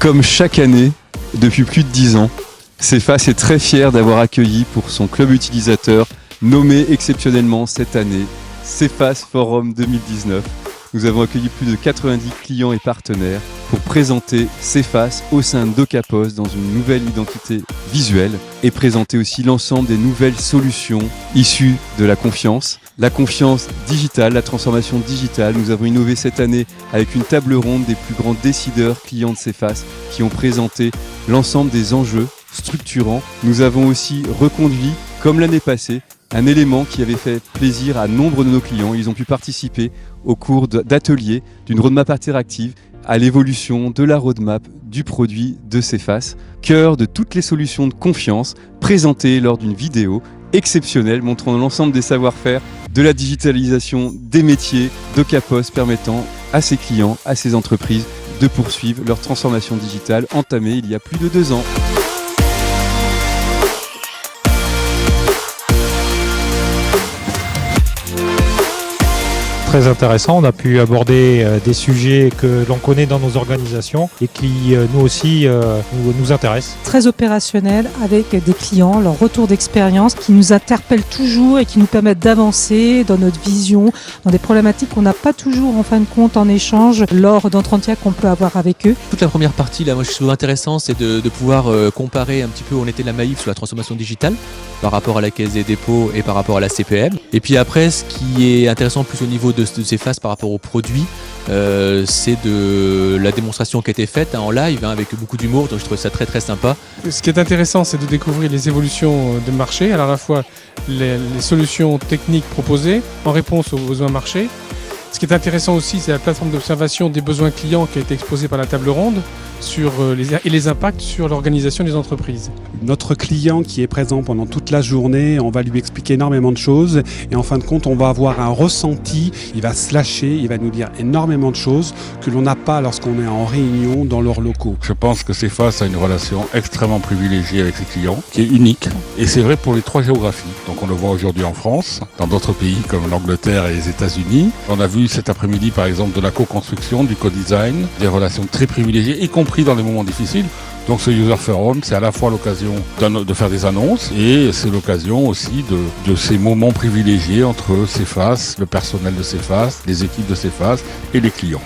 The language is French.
Comme chaque année, depuis plus de 10 ans, CEFAS est très fier d'avoir accueilli pour son club utilisateur, nommé exceptionnellement cette année, CEFAS Forum 2019. Nous avons accueilli plus de 90 clients et partenaires pour présenter CEFAS au sein d'Ocapos dans une nouvelle identité visuelle et présenter aussi l'ensemble des nouvelles solutions issues de la confiance digitale, la transformation digitale. Nous avons innové cette année avec une table ronde des plus grands décideurs clients de CEFAS qui ont présenté l'ensemble des enjeux structurants. Nous avons aussi reconduit, comme l'année passée, un élément qui avait fait plaisir à nombre de nos clients. Ils ont pu participer au cours d'ateliers d'une roadmap interactive à l'évolution de la roadmap du produit de CEFAS, cœur de toutes les solutions de confiance présentées lors d'une vidéo exceptionnelle montrant l'ensemble des savoir-faire de la digitalisation des métiers d'Ocapos, permettant à ses clients, à ses entreprises de poursuivre leur transformation digitale entamée il y a plus de 2 ans. Très intéressant, on a pu aborder des sujets que l'on connaît dans nos organisations et qui nous aussi nous intéressent. Très opérationnel avec des clients, leur retour d'expérience qui nous interpellent toujours et qui nous permettent d'avancer dans notre vision, dans des problématiques qu'on n'a pas toujours en fin de compte en échange lors d'entretiens qu'on peut avoir avec eux. Toute la première partie, là, moi je trouve intéressant, c'est de pouvoir comparer un petit peu où on était la Maïf sur la transformation digitale par rapport à la Caisse des dépôts et par rapport à la CPM. Et puis après, ce qui est intéressant plus au niveau de CEFAS par rapport aux produits, c'est de la démonstration qui a été faite en live avec beaucoup d'humour, donc je trouve ça très très sympa. Ce qui est intéressant, c'est de découvrir les évolutions de marché, alors à la fois les solutions techniques proposées en réponse aux besoins marché. Ce qui est intéressant aussi, c'est la plateforme d'observation des besoins clients qui a été exposée par la table ronde et les impacts sur l'organisation des entreprises. Notre client qui est présent pendant toute la journée, on va lui expliquer énormément de choses et en fin de compte, on va avoir un ressenti, il va se lâcher, il va nous dire énormément de choses que l'on n'a pas lorsqu'on est en réunion dans leurs locaux. Je pense que CEFAS a une relation extrêmement privilégiée avec ses clients, qui est unique. Et c'est vrai pour les 3 géographies. Donc on le voit aujourd'hui en France, dans d'autres pays comme l'Angleterre et les États-Unis. On a vu cet après-midi par exemple de la co-construction, du co-design, des relations très privilégiées, y compris dans les moments difficiles. Donc ce User Forum, c'est à la fois l'occasion de faire des annonces et c'est l'occasion aussi de ces moments privilégiés entre CEFAS, le personnel de CEFAS, les équipes de CEFAS et les clients.